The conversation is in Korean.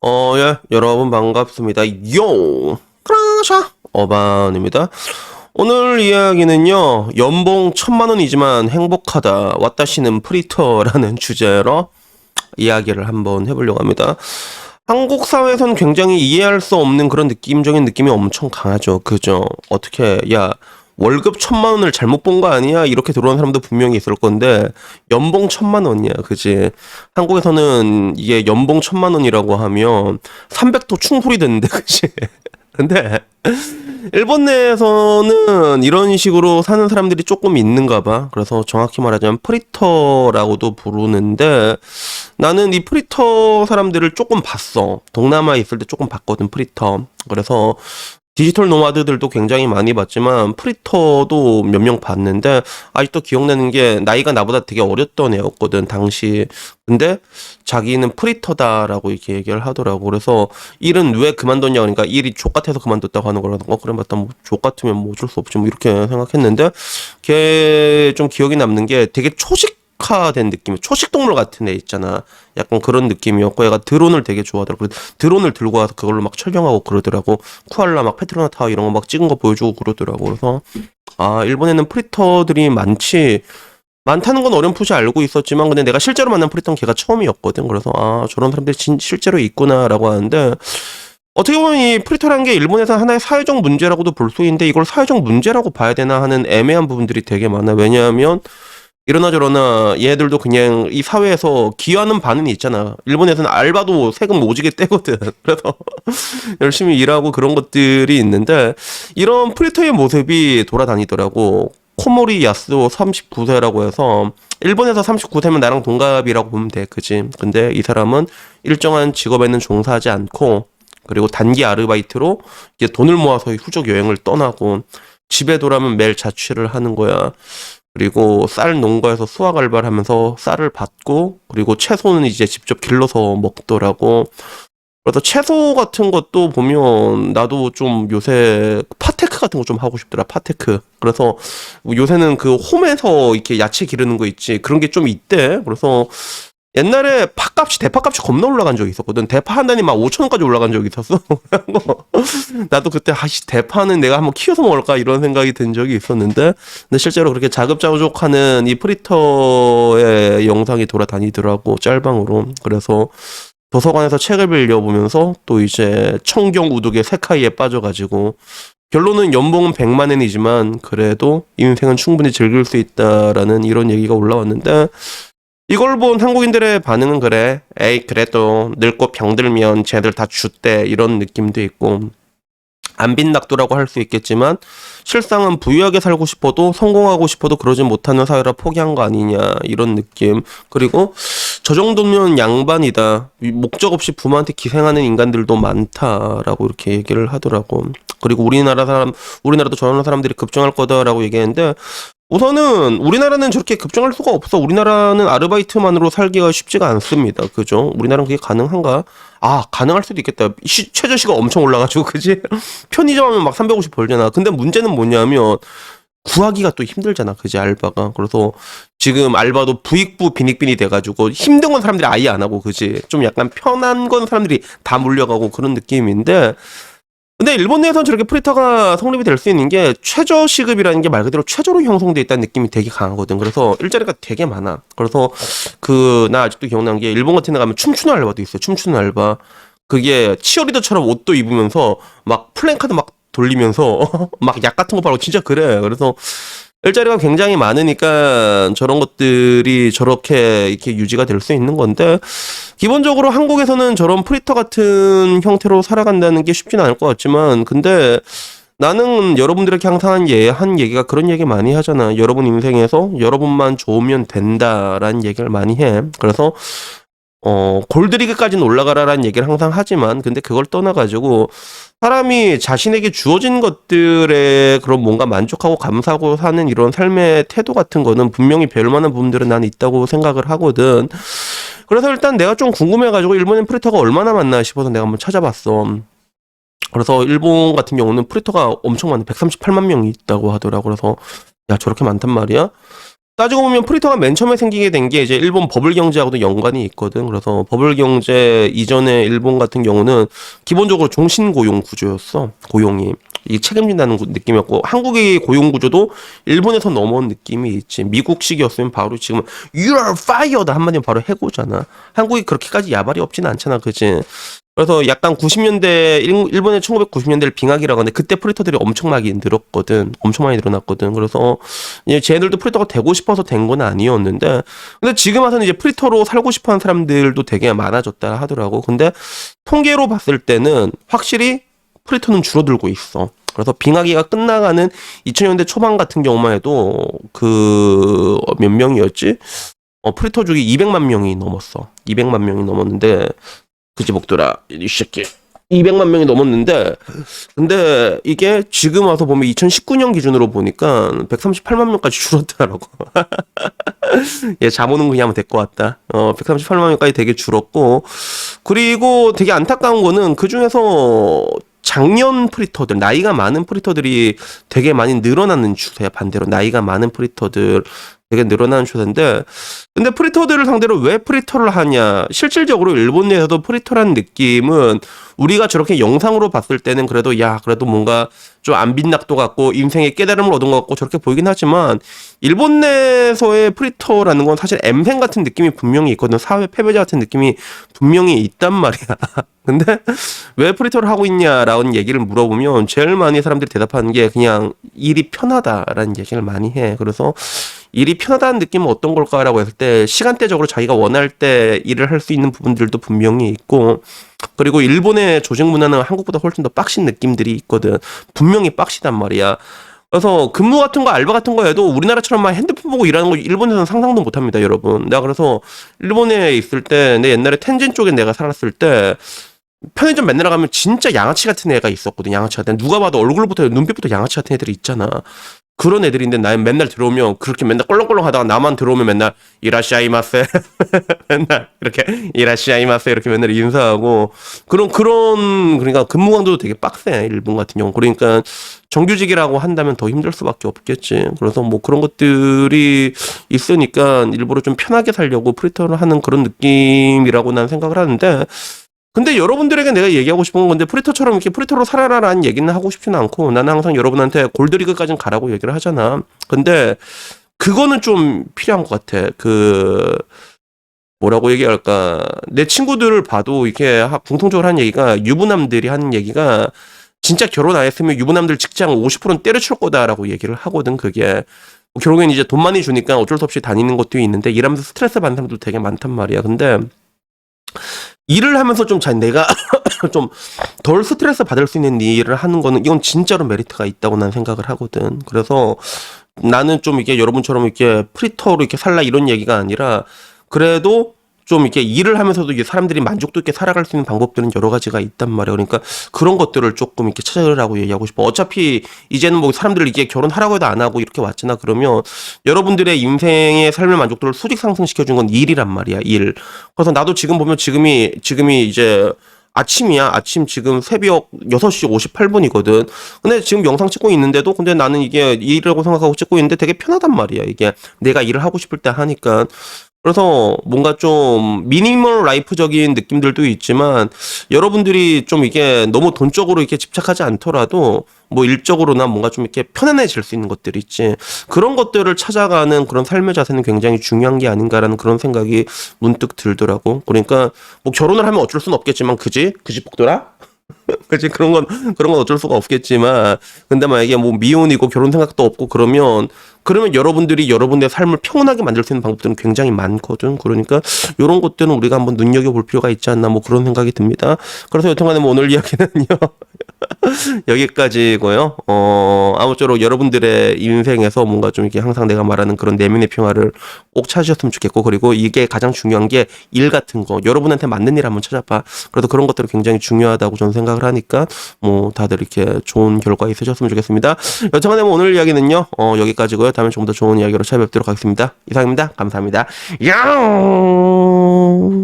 예, 여러분 반갑습니다. 요! 크라샤! 어반입니다. 오늘 이야기는요, 연봉 1000만원이지만 행복하다. 왔다시는 프리터라는 주제로 이야기를 한번 해보려고 합니다. 한국 사회에서는 굉장히 이해할 수 없는 그런 느낌적인 느낌이 엄청 강하죠. 그죠? 어떻게, 야, 월급 1000만원을 잘못 본 거 아니야? 이렇게 들어오는 사람도 분명히 있을 건데, 연봉 1000만원이야. 그지? 한국에서는 이게 연봉 1000만원이라고 하면 300도 충돌이 되는데, 그지? 근데, 일본 내에서는 이런 식으로 사는 사람들이 조금 있는가 봐. 그래서 정확히 말하자면 프리터라고도 부르는데 나는 이 프리터 사람들을 조금 봤어. 동남아에 있을 때 조금 봤거든, 프리터. 그래서 디지털 노마드들도 굉장히 많이 봤지만 프리터도 몇 명 봤는데 아직도 기억나는 게 나이가 나보다 되게 어렸던 애였거든 당시. 근데 자기는 프리터다라고 이렇게 얘기를 하더라고. 그래서 일은 왜 그만뒀냐 그러니까 일이 족같아서 그만뒀다고 하는 거라서 그래 맞다 뭐 족같으면 뭐 어쩔 수 없지 뭐 이렇게 생각했는데 걔 좀 기억이 남는 게 되게 초식화된 느낌, 초식 동물 같은 애 있잖아. 약간 그런 느낌이었고 얘가 드론을 되게 좋아하더라고. 드론을 들고 와서 그걸로 막 촬영하고 그러더라고. 쿠알라 막 페트로나 타워 이런 거 막 찍은 거 보여주고 그러더라고. 그래서 아 일본에는 프리터들이 많다는 건 어렴풋이 알고 있었지만 근데 내가 실제로 만난 프리터는 걔가 처음이었거든. 그래서 아 저런 사람들이 실제로 있구나라고 하는데 어떻게 보면 이 프리터라는 게 일본에서 하나의 사회적 문제라고도 볼 수 있는데 이걸 사회적 문제라고 봐야 되나 하는 애매한 부분들이 되게 많아. 왜냐하면 이러나 저러나 얘들도 그냥 이 사회에서 기여하는 바는 있잖아. 일본에서는 알바도 세금 오지게 떼거든. 그래서 열심히 일하고 그런 것들이 있는데 이런 프리터의 모습이 돌아다니더라고. 코모리 야스오 39세라고 해서 일본에서 39세면 나랑 동갑이라고 보면 돼. 그지? 근데 이 사람은 일정한 직업에는 종사하지 않고 그리고 단기 아르바이트로 이제 돈을 모아서 후적 여행을 떠나고 집에 돌아오면 매일 자취를 하는 거야. 그리고 쌀 농가에서 수확 알바를 하면서 쌀을 받고 그리고 채소는 이제 직접 길러서 먹더라고. 그래서 채소 같은 것도 보면 나도 좀 요새 파테크 같은 거 좀 하고 싶더라. 파테크. 그래서 요새는 그 홈에서 이렇게 야채 기르는 거 있지. 그런 게 좀 있대. 그래서 옛날에 대파값이 겁나 올라간 적이 있었거든. 대파 한 단위 막 5천 원까지 올라간 적이 있었어. 나도 그때 아씨 대파는 내가 한번 키워서 먹을까 이런 생각이 든 적이 있었는데 근데 실제로 그렇게 자급자족하는 이 프리터의 영상이 돌아다니더라고 짤방으로. 그래서 도서관에서 책을 빌려보면서 또 이제 청경 우독의 세카이에 빠져가지고 결론은 연봉은 100만 엔이지만 그래도 인생은 충분히 즐길 수 있다라는 이런 얘기가 올라왔는데 이걸 본 한국인들의 반응은 그래. 에이 그래도 늙고 병들면 쟤들 다 죽대 이런 느낌도 있고 안빈낙도라고 할 수 있겠지만 실상은 부유하게 살고 싶어도 성공하고 싶어도 그러지 못하는 사회라 포기한 거 아니냐 이런 느낌. 그리고 저 정도면 양반이다. 목적 없이 부모한테 기생하는 인간들도 많다라고 이렇게 얘기를 하더라고. 그리고 우리나라도 저런 사람들이 급증할 거다라고 얘기했는데 우선은 우리나라는 저렇게 급증할 수가 없어. 우리나라는 아르바이트만으로 살기가 쉽지가 않습니다. 그죠? 우리나라는 그게 가능한가? 아, 가능할 수도 있겠다. 최저시가 엄청 올라가지고, 그지? 편의점 하면 막 350 벌잖아. 근데 문제는 뭐냐면, 구하기가 또 힘들잖아. 그지? 알바가. 그래서 지금 알바도 부익부 빈익빈이 돼가지고, 힘든 건 사람들이 아예 안 하고, 그지? 좀 약간 편한 건 사람들이 다 몰려가고 그런 느낌인데, 근데 일본 내에서는 저렇게 프리터가 성립이 될 수 있는 게 최저 시급이라는 게 말 그대로 최저로 형성돼 있다는 느낌이 되게 강하거든. 그래서 일자리가 되게 많아. 그래서 나 아직도 기억나는 게 일본 같은 데 가면 춤추는 알바도 있어요. 춤추는 알바. 그게 치어리더처럼 옷도 입으면서 막 플랜카드 막 돌리면서 막 약 같은 거 바르고 진짜 그래. 그래서 일자리가 굉장히 많으니까 저런 것들이 저렇게 이렇게 유지가 될 수 있는 건데 기본적으로 한국에서는 저런 프리터 같은 형태로 살아간다는 게 쉽지는 않을 것 같지만 근데 나는 여러분들에게 항상 한 얘기가 그런 얘기 많이 하잖아. 여러분 인생에서 여러분만 좋으면 된다라는 얘기를 많이 해. 그래서 골드리그까지는 올라가라라는 얘기를 항상 하지만 근데 그걸 떠나가지고 사람이 자신에게 주어진 것들에 그런 뭔가 만족하고 감사하고 사는 이런 삶의 태도 같은 거는 분명히 배울 만한 부분들은 난 있다고 생각을 하거든. 그래서 일단 내가 좀 궁금해가지고 일본인 프리터가 얼마나 많나 싶어서 내가 한번 찾아봤어. 그래서 일본 같은 경우는 프리터가 엄청 많아. 138만 명이 있다고 하더라고. 그래서 야 저렇게 많단 말이야? 따지고 보면 프리터가 맨 처음에 생기게 된 게 이제 일본 버블 경제하고도 연관이 있거든. 그래서 버블 경제 이전에 일본 같은 경우는 기본적으로 종신 고용 구조였어. 고용이. 이 책임진다는 느낌이었고 한국의 고용 구조도 일본에서 넘어온 느낌이 있지. 미국식이었으면 바로 지금 You are fired 한마디면 바로 해고잖아. 한국이 그렇게까지 야발이 없진 않잖아, 그지? 그래서 약간 90년대 일본의 1990년대를 빙하기라고 하는데 그때 프리터들이 엄청 많이 늘었거든. 엄청 많이 늘어났거든. 그래서 이제 쟤네들도 프리터가 되고 싶어서 된 건 아니었는데 근데 지금 와서는 이제 프리터로 살고 싶어하는 사람들도 되게 많아졌다 하더라고. 근데 통계로 봤을 때는 확실히 프리터는 줄어들고 있어. 그래서 빙하기가 끝나가는 2000년대 초반 같은 경우만 해도 그 몇 명이었지? 프리터 중에 200만 명이 넘었어. 200만 명이 넘었는데 그지 복돌아 이 새끼 200만 명이 넘었는데 근데 이게 지금 와서 보면 2019년 기준으로 보니까 138만 명까지 줄었다라고. 얘 자보는 그냥 하면 될 것 같다. 138만 명까지 되게 줄었고 그리고 되게 안타까운 거는 그 중에서 장년 프리터들, 나이가 많은 프리터들이 되게 많이 늘어나는 추세야. 반대로 나이가 많은 프리터들 되게 늘어나는 추세인데 근데 프리터들을 상대로 왜 프리터를 하냐, 실질적으로 일본 내에서도 프리터라는 느낌은 우리가 저렇게 영상으로 봤을 때는 그래도 야 그래도 뭔가 좀 안 빛낙도 같고 인생의 깨달음을 얻은 것 같고 저렇게 보이긴 하지만 일본 내에서의 프리터라는 건 사실 엠생 같은 느낌이 분명히 있거든. 사회 패배자 같은 느낌이 분명히 있단 말이야. 근데 왜 프리터를 하고 있냐라는 얘기를 물어보면 제일 많이 사람들이 대답하는 게 그냥 일이 편하다라는 얘기를 많이 해. 그래서 일이 편하다는 느낌은 어떤 걸까라고 했을 때 시간대적으로 자기가 원할 때 일을 할 수 있는 부분들도 분명히 있고 그리고 일본의 조직 문화는 한국보다 훨씬 더 빡신 느낌들이 있거든. 분명히 빡시단 말이야. 그래서 근무 같은 거 알바 같은 거 해도 우리나라처럼 막 핸드폰 보고 일하는 거 일본에서는 상상도 못 합니다, 여러분. 내가 그래서 일본에 있을 때 내 옛날에 텐진 쪽에 내가 살았을 때 편의점 맨날 가면 진짜 양아치 같은 애가 있었거든. 양아치 같은 누가 봐도 얼굴부터 눈빛부터 양아치 같은 애들이 있잖아. 그런 애들인데 나 맨날 들어오면 그렇게 맨날 껄렁껄렁 하다가 나만 들어오면 맨날 이라시아이마세 맨날 이렇게 이라시아이마세 이렇게 맨날 인사하고 그러니까 근무 강도도 되게 빡세 일본 같은 경우. 그러니까 정규직이라고 한다면 더 힘들 수밖에 없겠지. 그래서 뭐 그런 것들이 있으니까 일부러 좀 편하게 살려고 프리터를 하는 그런 느낌이라고 난 생각을 하는데 근데 여러분들에게 내가 얘기하고 싶은 건데 프리터처럼 이렇게 프리터로 살아라라는 얘기는 하고 싶지는 않고 나는 항상 여러분한테 골드리그까지는 가라고 얘기를 하잖아. 근데 그거는 좀 필요한 것 같아. 뭐라고 얘기할까. 내 친구들을 봐도 이렇게 공통적으로 하는 얘기가 유부남들이 하는 얘기가 진짜 결혼 안 했으면 유부남들 직장 50%는 때려칠 거다라고 얘기를 하거든. 그게 결국엔 이제 돈 많이 주니까 어쩔 수 없이 다니는 것도 있는데 일하면서 스트레스 받는 사람도 되게 많단 말이야. 근데 일을 하면서 좀 내가 좀 덜 스트레스 받을 수 있는 일을 하는 거는 이건 진짜로 메리트가 있다고 난 생각을 하거든. 그래서 나는 좀 이게 여러분처럼 이렇게 프리터로 이렇게 살라 이런 얘기가 아니라 그래도 좀 이렇게 일을 하면서도 이게 사람들이 만족도 있게 살아갈 수 있는 방법들은 여러 가지가 있단 말이야. 그러니까 그런 것들을 조금 이렇게 찾아라고 얘기하고 싶어. 어차피 이제는 뭐 사람들 이게 결혼하라고 해도 안 하고 이렇게 왔잖아. 그러면 여러분들의 인생의 삶의 만족도를 수직 상승시켜준 건 일이란 말이야. 일. 그래서 나도 지금 보면 지금이 이제 아침이야. 아침 지금 새벽 6시 58분이거든. 근데 지금 영상 찍고 있는데도 근데 나는 이게 일이라고 생각하고 찍고 있는데 되게 편하단 말이야. 이게 내가 일을 하고 싶을 때 하니까. 그래서 뭔가 좀 미니멀 라이프적인 느낌들도 있지만 여러분들이 좀 이게 너무 돈적으로 이렇게 집착하지 않더라도 뭐 일적으로나 뭔가 좀 이렇게 편안해질 수 있는 것들이 있지. 그런 것들을 찾아가는 그런 삶의 자세는 굉장히 중요한 게 아닌가라는 그런 생각이 문득 들더라고. 그러니까 뭐 결혼을 하면 어쩔 수는 없겠지만 그지 복돌아? 그치 그런 건 어쩔 수가 없겠지만 근데 만약에 뭐 미혼이고 결혼 생각도 없고 그러면 여러분들이 여러분의 삶을 평온하게 만들 수 있는 방법들은 굉장히 많거든. 그러니까 이런 것들은 우리가 한번 눈여겨볼 필요가 있지 않나 뭐 그런 생각이 듭니다. 그래서 여튼간에 뭐 오늘 이야기는요 여기까지고요. 아무쪼록 여러분들의 인생에서 뭔가 좀 이렇게 항상 내가 말하는 그런 내면의 평화를 꼭 찾으셨으면 좋겠고 그리고 이게 가장 중요한 게 일 같은 거 여러분한테 맞는 일 한번 찾아봐. 그래도 그런 것들이 굉장히 중요하다고 저는 생각을 하니까 뭐 다들 이렇게 좋은 결과 있으셨으면 좋겠습니다. 여튼간에 뭐 오늘 이야기는요 여기까지고요. 다음에 좀 더 좋은 이야기로 찾아뵙도록 하겠습니다. 이상입니다. 감사합니다. 야